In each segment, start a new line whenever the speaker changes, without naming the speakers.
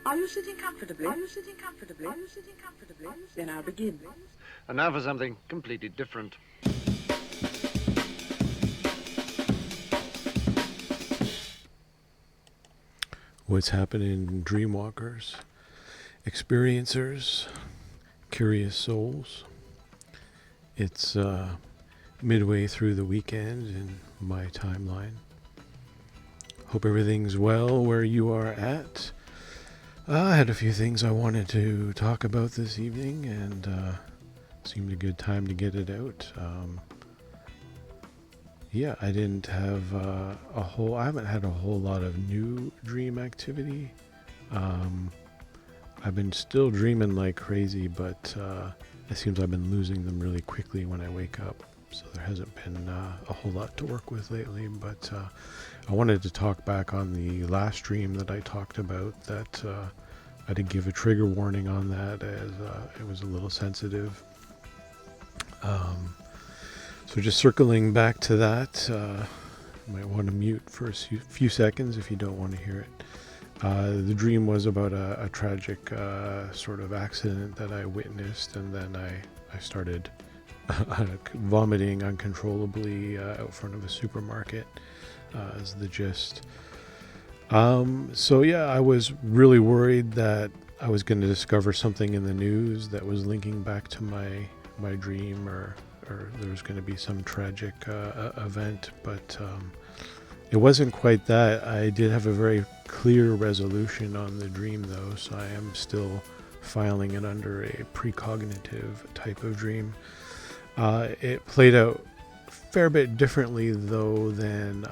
Are you sitting comfortably? Are you sitting comfortably? Are you sitting comfortably? Then I'll begin.
And now for something completely different.
What's happening, dreamwalkers, experiencers, curious souls? It's midway through the weekend in my timeline. Hope everything's well where you are at. I had a few things I wanted to talk about this evening, and seemed a good time to get it out. I didn't have I haven't had a whole lot of new dream activity. I've been still dreaming like crazy, but it seems I've been losing them really quickly when I wake up. So there hasn't been a whole lot to work with lately, but I wanted to talk back on the last dream that I talked about. That I did give a trigger warning on that, as it was a little sensitive. So just circling back to that, you might want to mute for a few seconds if you don't want to hear it. The dream was about a tragic sort of accident that I witnessed, and then I started vomiting uncontrollably out front of a supermarket, is the gist. I was really worried that I was going to discover something in the news that was linking back to my dream, or there was going to be some tragic event, but it wasn't quite that. I did have a very clear resolution on the dream, though, so I am still filing it under a precognitive type of dream. It played out a fair bit differently, though, than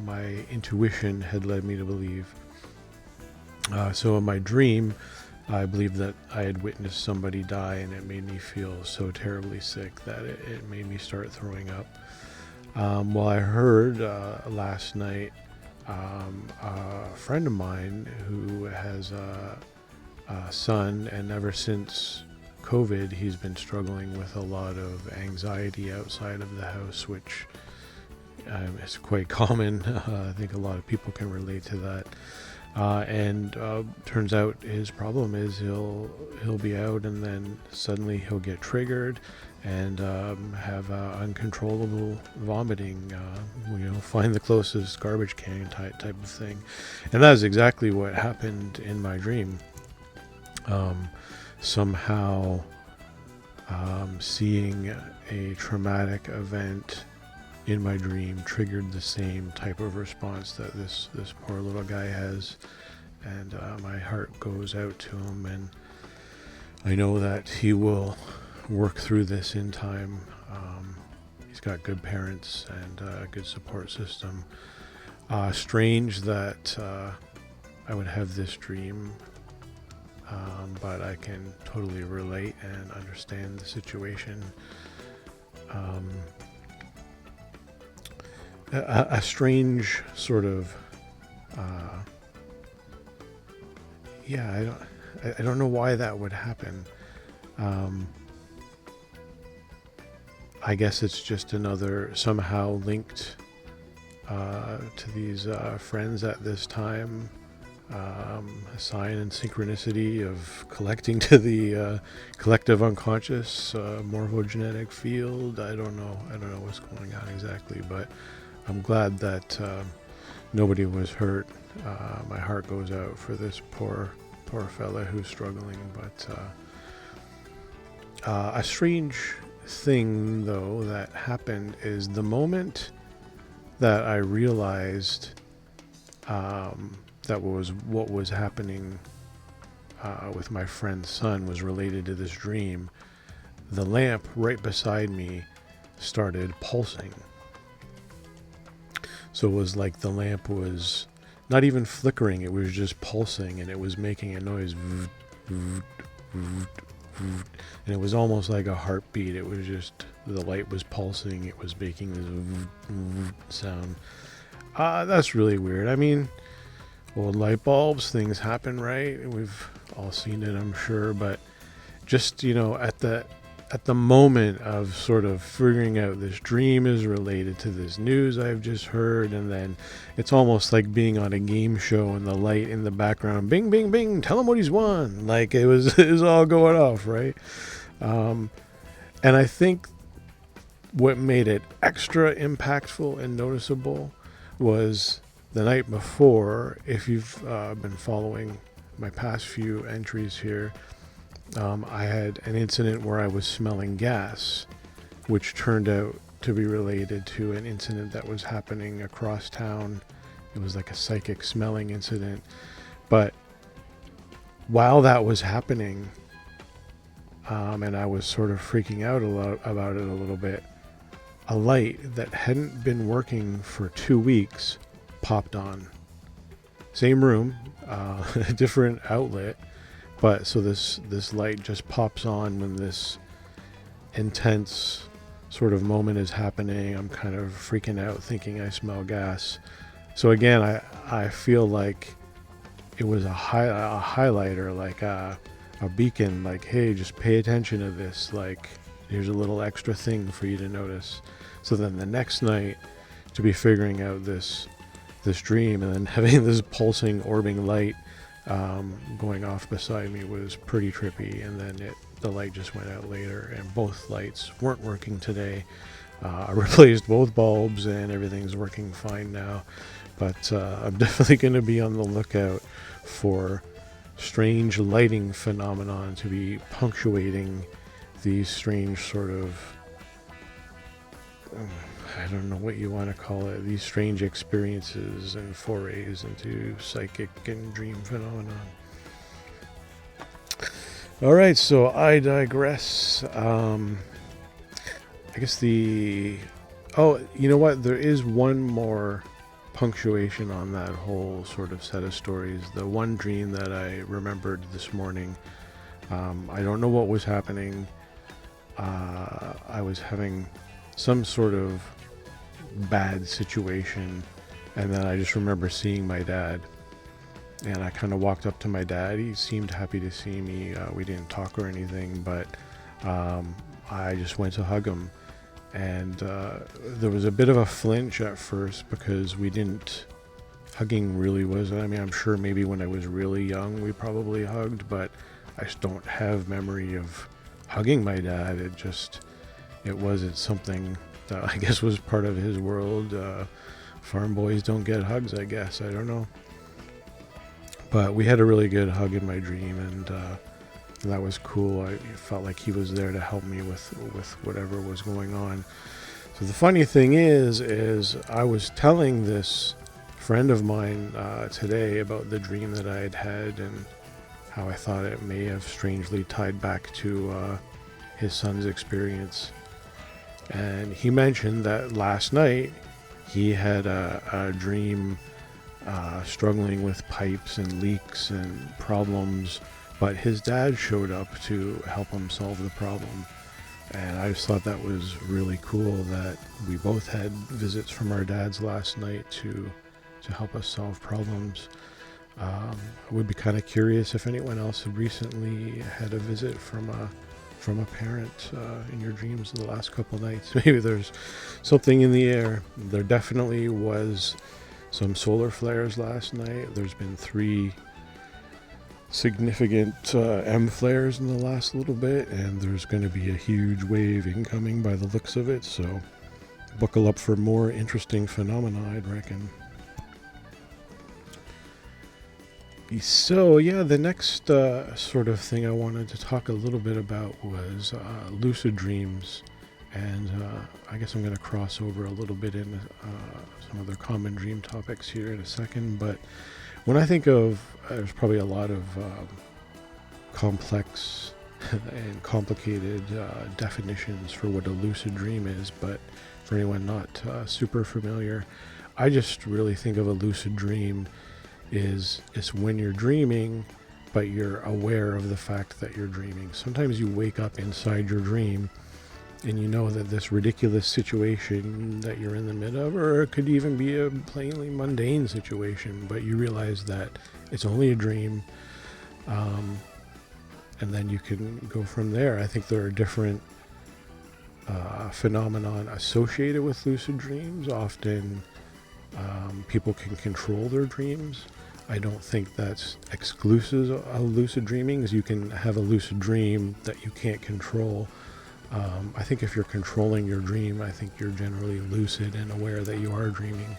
my intuition had led me to believe. So in my dream, I believed that I had witnessed somebody die, and it made me feel so terribly sick that it made me start throwing up. Well, I heard last night a friend of mine who has a son, and ever since COVID, he's been struggling with a lot of anxiety outside of the house, which is quite common. I think a lot of people can relate to that. And turns out his problem is he'll be out, and then suddenly he'll get triggered and have uncontrollable vomiting. Find the closest garbage can type of thing, and that is exactly what happened in my dream. Somehow, seeing a traumatic event in my dream triggered the same type of response that this poor little guy has, and my heart goes out to him, and I know that he will work through this in time. He's got good parents and a good support system. Strange that I would have this dream, but I can totally relate and understand the situation. A strange sort of I don't know why that would happen. I guess it's just another, somehow linked to these friends at this time, a sign and synchronicity of collecting to the collective unconscious morphogenetic field. I don't know what's going on exactly, but I'm glad that nobody was hurt. My heart goes out for this poor fella who's struggling. But a strange thing, though, that happened is the moment that I realized that what was happening with my friend's son was related to this dream, the lamp right beside me started pulsing. So it was like the lamp was not even flickering, it was just pulsing, and it was making a noise. And it was almost like a heartbeat. It was just, the light was pulsing, it was making this sound. That's really weird. I mean, old light bulbs, things happen, right? We've all seen it, I'm sure, but just, at at the moment of sort of figuring out this dream is related to this news I've just heard, and then it's almost like being on a game show and the light in the background, bing, bing, bing, tell him what he's won. Like it was all going off, right? And I think what made it extra impactful and noticeable was the night before. If you've been following my past few entries here, I had an incident where I was smelling gas, which turned out to be related to an incident that was happening across town. It was like a psychic smelling incident. But while that was happening, and I was sort of freaking out about it a little bit, a light that hadn't been working for 2 weeks popped on. Same room, different outlet. But so this light just pops on when this intense sort of moment is happening. I'm kind of freaking out, thinking I smell gas. So again, I feel like it was a highlighter, like a beacon, like, hey, just pay attention to this. Like, here's a little extra thing for you to notice. So then the next night, to be figuring out this dream and then having this pulsing, orbing light going off beside me was pretty trippy. And then the light just went out later, and both lights weren't working today. I replaced both bulbs and everything's working fine now, but I'm definitely going to be on the lookout for strange lighting phenomenon to be punctuating these strange sort of, I don't know what you want to call it, these strange experiences and forays into psychic and dream phenomenon. All right, so I digress. I guess you know what? There is one more punctuation on that whole sort of set of stories. The one dream that I remembered this morning, I don't know what was happening. I was having some sort of bad situation, and then I just remember seeing my dad, and I kind of walked up to my dad. He seemed happy to see me. We didn't talk or anything, but I just went to hug him, and there was a bit of a flinch at first because hugging really wasn't, I mean, I'm sure maybe when I was really young we probably hugged, but I just don't have memory of hugging my dad. It wasn't something that I guess was part of his world. Farm boys don't get hugs, I guess. I don't know. But we had a really good hug in my dream, and that was cool. I felt like he was there to help me with whatever was going on. So the funny thing is I was telling this friend of mine today about the dream that I had had and how I thought it may have strangely tied back to his son's experience. And he mentioned that last night he had a dream struggling with pipes and leaks and problems, but his dad showed up to help him solve the problem. And I just thought that was really cool that we both had visits from our dads last night to help us solve problems. I would be kind of curious if anyone else had recently had a visit from a parent in your dreams in the last couple nights. Maybe there's something in the air. There definitely was some solar flares last night. There's been 3 significant M flares in the last little bit, and there's going to be a huge wave incoming by the looks of it, so buckle up for more interesting phenomena, I'd reckon. So yeah, the next sort of thing I wanted to talk a little bit about was lucid dreams, and I guess I'm going to cross over a little bit into some other common dream topics here in a second. But when I think of, there's probably a lot of complex and complicated definitions for what a lucid dream is, but for anyone not super familiar, I just really think of a lucid dream is when you're dreaming, but you're aware of the fact that you're dreaming. Sometimes you wake up inside your dream and you know that this ridiculous situation that you're in the middle of, or it could even be a plainly mundane situation, but you realize that it's only a dream, and then you can go from there. I think there are different phenomenon associated with lucid dreams. Often people can control their dreams. I don't think that's exclusive of lucid dreaming, as you can have a lucid dream that you can't control. I think if you're controlling your dream, I think you're generally lucid and aware that you are dreaming.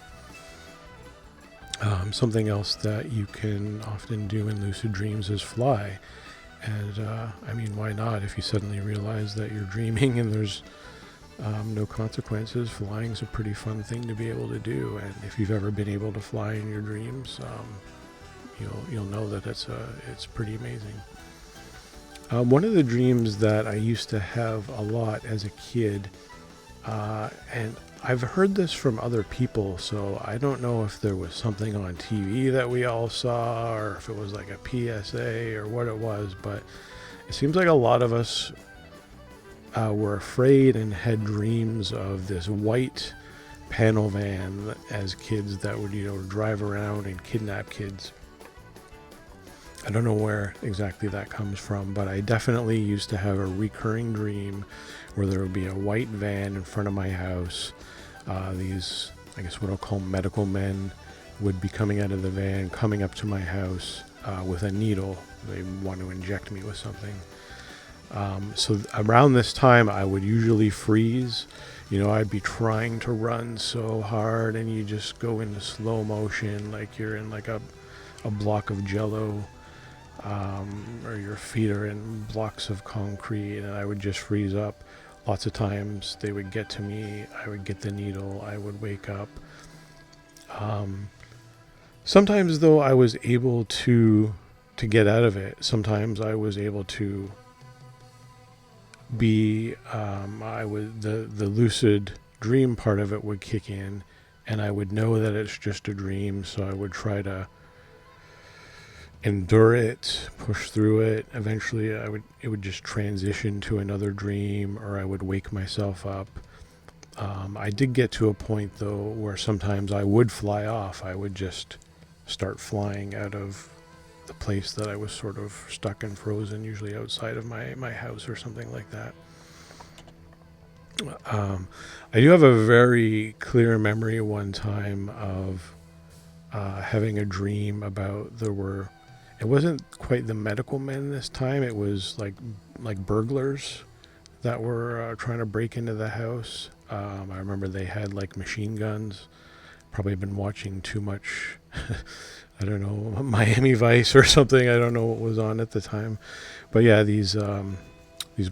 Something else that you can often do in lucid dreams is fly. And I mean, why not? If you suddenly realize that you're dreaming and there's no consequences, flying's a pretty fun thing to be able to do. And if you've ever been able to fly in your dreams, you'll know that it's pretty amazing. One of the dreams that I used to have a lot as a kid, and I've heard this from other people, so I don't know if there was something on TV that we all saw, or if it was like a PSA or what it was, but it seems like a lot of us were afraid and had dreams of this white panel van as kids that would, drive around and kidnap kids. I don't know where exactly that comes from, but I definitely used to have a recurring dream where there would be a white van in front of my house. These, I guess what I'll call medical men, would be coming out of the van, coming up to my house with a needle. They want to inject me with something. So around this time, I would usually freeze. I'd be trying to run so hard, and you just go into slow motion, like you're in like a block of jello. Or your feet are in blocks of concrete, and I would just freeze up. Lots of times they would get to me, I would get the needle, I would wake up. Sometimes though I was able to get out of it. Sometimes I was able to be, the lucid dream part of it would kick in, and I would know that it's just a dream, so I would try to endure it, push through it. Eventually it would just transition to another dream, or I would wake myself up. I did get to a point though where sometimes I would fly off. I would just start flying out of the place that I was sort of stuck and frozen, usually outside of my house or something like that. I do have a very clear memory one time of having a dream about it wasn't quite the medical men this time. It was like burglars that were trying to break into the house. I remember they had like machine guns. Probably been watching too much, I don't know, Miami Vice or something. I don't know what was on at the time. But yeah, these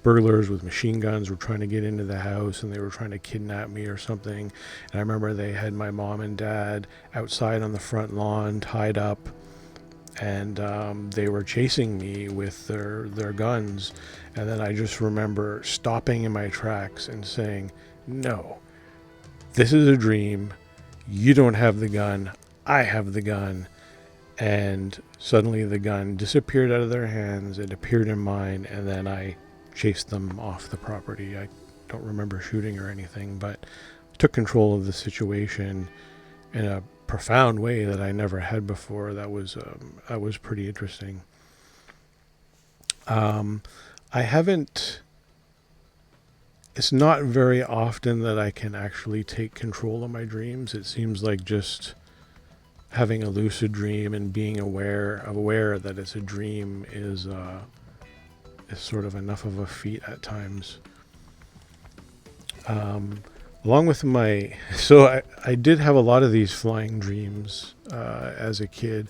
burglars with machine guns were trying to get into the house, and they were trying to kidnap me or something. And I remember they had my mom and dad outside on the front lawn tied up, and they were chasing me with their guns. And then I just remember stopping in my tracks and saying, "No, this is a dream. You don't have the gun. I have the gun." And suddenly the gun disappeared out of their hands. It appeared in mine, and then I chased them off the property. I don't remember shooting or anything, but took control of the situation in a profound way that I never had before. That was pretty interesting. It's not very often that I can actually take control of my dreams. It seems like just having a lucid dream and being aware that it's a dream is sort of enough of a feat at times. Along with I did have a lot of these flying dreams as a kid,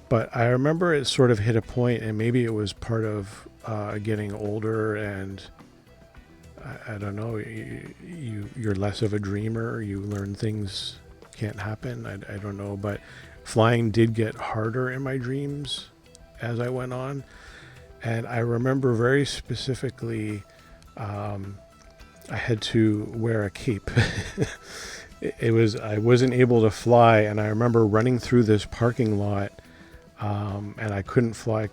but I remember it sort of hit a point, and maybe it was part of getting older, and I don't know, you're less of a dreamer, you learn things can't happen, I don't know, but flying did get harder in my dreams as I went on. And I remember very specifically I had to wear a cape. I wasn't able to fly, and I remember running through this parking lot, and I couldn't fly,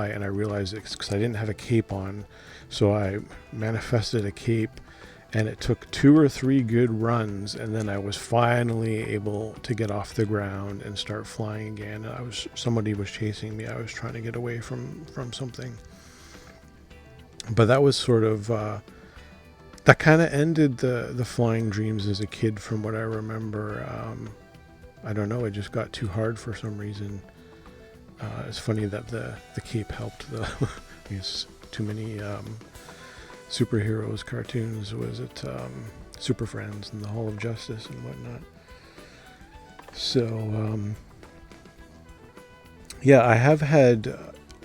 and I realized it's because I didn't have a cape on. So I manifested a cape, and it took 2 or 3 good runs, and then I was finally able to get off the ground and start flying again. And somebody was chasing me. I was trying to get away from something. But that was sort of that kind of ended the flying dreams as a kid, from what I remember. I don't know. It just got too hard for some reason. It's funny that the cape helped. I guess too many superheroes cartoons. Was it Super Friends and the Hall of Justice and whatnot? So yeah, I have had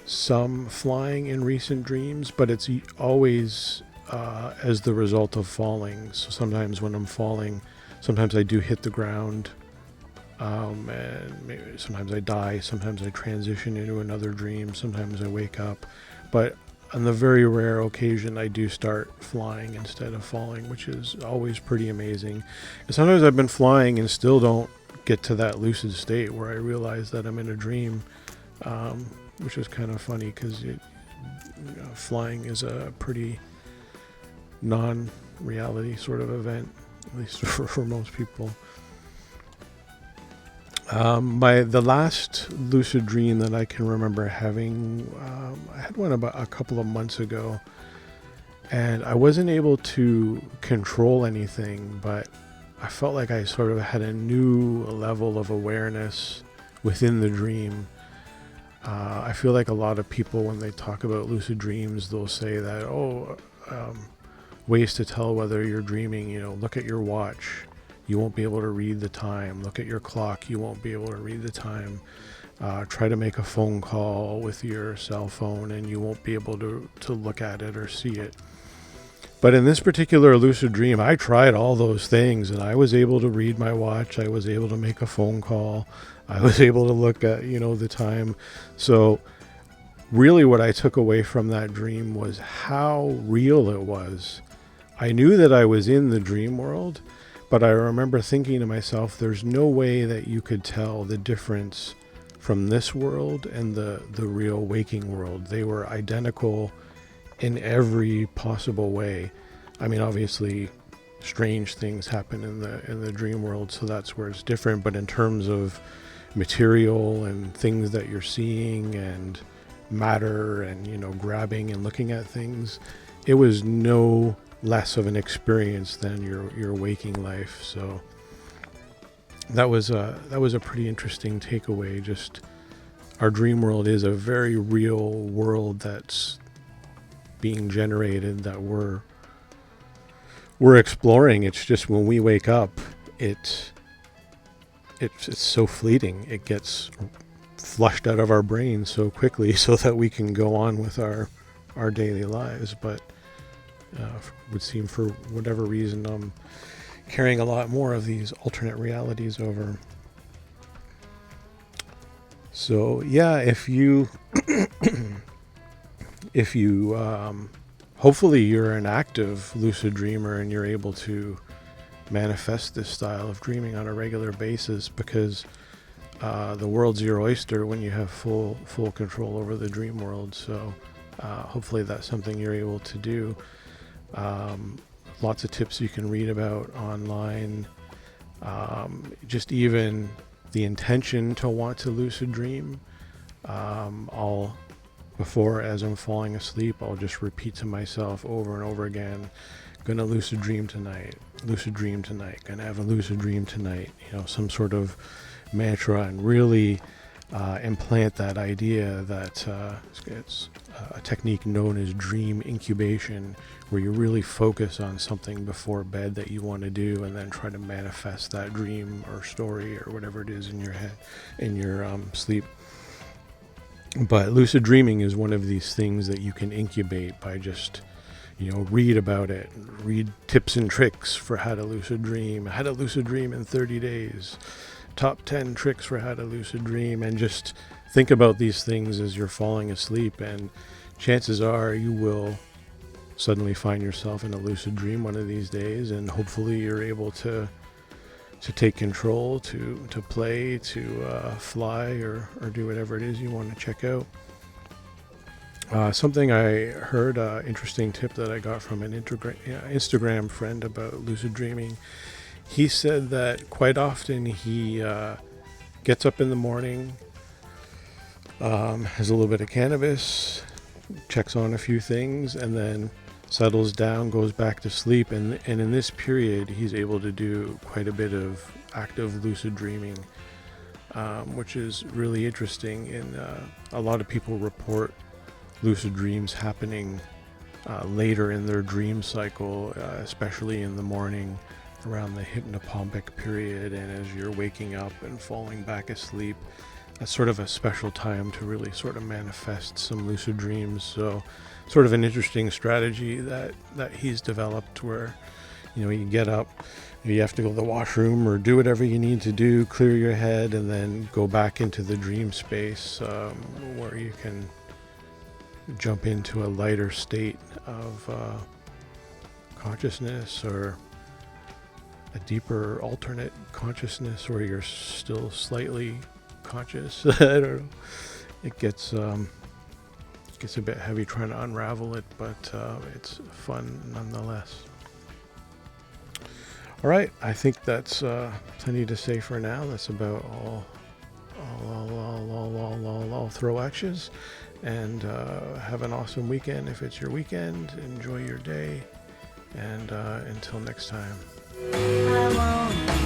some flying in recent dreams, but it's always as the result of falling. So sometimes when I'm falling, sometimes I do hit the ground, and maybe sometimes I die, sometimes I transition into another dream, sometimes I wake up. But on the very rare occasion, I do start flying instead of falling, which is always pretty amazing. And sometimes I've been flying and still don't get to that lucid state where I realize that I'm in a dream, which is kind of funny because flying is a pretty non-reality sort of event, at least for most people. The last lucid dream that I can remember having, I had one about a couple of months ago, and I wasn't able to control anything, but I felt like I sort of had a new level of awareness within the dream. I feel like a lot of people, when they talk about lucid dreams, they'll say that, ways to tell whether you're dreaming, look at your watch. You won't be able to read the time. Look at your clock. You won't be able to read the time. Try to make a phone call with your cell phone and you won't be able to look at it or see it. But in this particular lucid dream, I tried all those things and I was able to read my watch. I was able to make a phone call. I was able to look at, the time. So really what I took away from that dream was how real it was. I knew that I was in the dream world, but I remember thinking to myself, there's no way that you could tell the difference from this world and the real waking world. They were identical in every possible way. I mean, obviously, strange things happen in the dream world, so that's where it's different. But in terms of material and things that you're seeing and matter and grabbing and looking at things, it was no less of an experience than your waking life. So that was a pretty interesting takeaway. Just our dream world is a very real world that's being generated that we're exploring. It's just when we wake up, it's so fleeting. It gets flushed out of our brain so quickly so that we can go on with our daily lives. But would seem for whatever reason I'm carrying a lot more of these alternate realities over. So yeah, if you hopefully you're an active lucid dreamer and you're able to manifest this style of dreaming on a regular basis, because the world's your oyster when you have full control over the dream world. So hopefully that's something you're able to do. Lots of tips you can read about online. Just even the intention to want to lucid dream. As I'm falling asleep, I'll just repeat to myself over and over again, gonna lucid dream tonight, gonna have a lucid dream tonight, some sort of mantra, and really implant that idea that it's a technique known as dream incubation, where you really focus on something before bed that you want to do and then try to manifest that dream or story or whatever it is in your head, in your sleep. But lucid dreaming is one of these things that you can incubate by just, read about it, read tips and tricks for how to lucid dream in 30 days, top 10 tricks for how to lucid dream, and just think about these things as you're falling asleep, and chances are you will suddenly find yourself in a lucid dream one of these days, and hopefully you're able to take control, to play, to fly, or do whatever it is you want to check out. Something I heard, interesting tip that I got from an Instagram friend about lucid dreaming. He said that quite often he gets up in the morning, has a little bit of cannabis, checks on a few things, and then settles down, goes back to sleep, and in this period he's able to do quite a bit of active lucid dreaming, which is really interesting. And a lot of people report lucid dreams happening later in their dream cycle, especially in the morning around the hypnopompic period, and as you're waking up and falling back asleep. That's sort of a special time to really sort of manifest some lucid dreams. So sort of an interesting strategy that he's developed, where you get up, you have to go to the washroom or do whatever you need to do, clear your head, and then go back into the dream space, where you can jump into a lighter state of consciousness, or a deeper alternate consciousness where you're still slightly conscious. I don't know. It gets a bit heavy trying to unravel it, but it's fun nonetheless. All right, I think that's plenty to say for now. That's about all throw actions. And have an awesome weekend if it's your weekend. Enjoy your day, and until next time.
I won't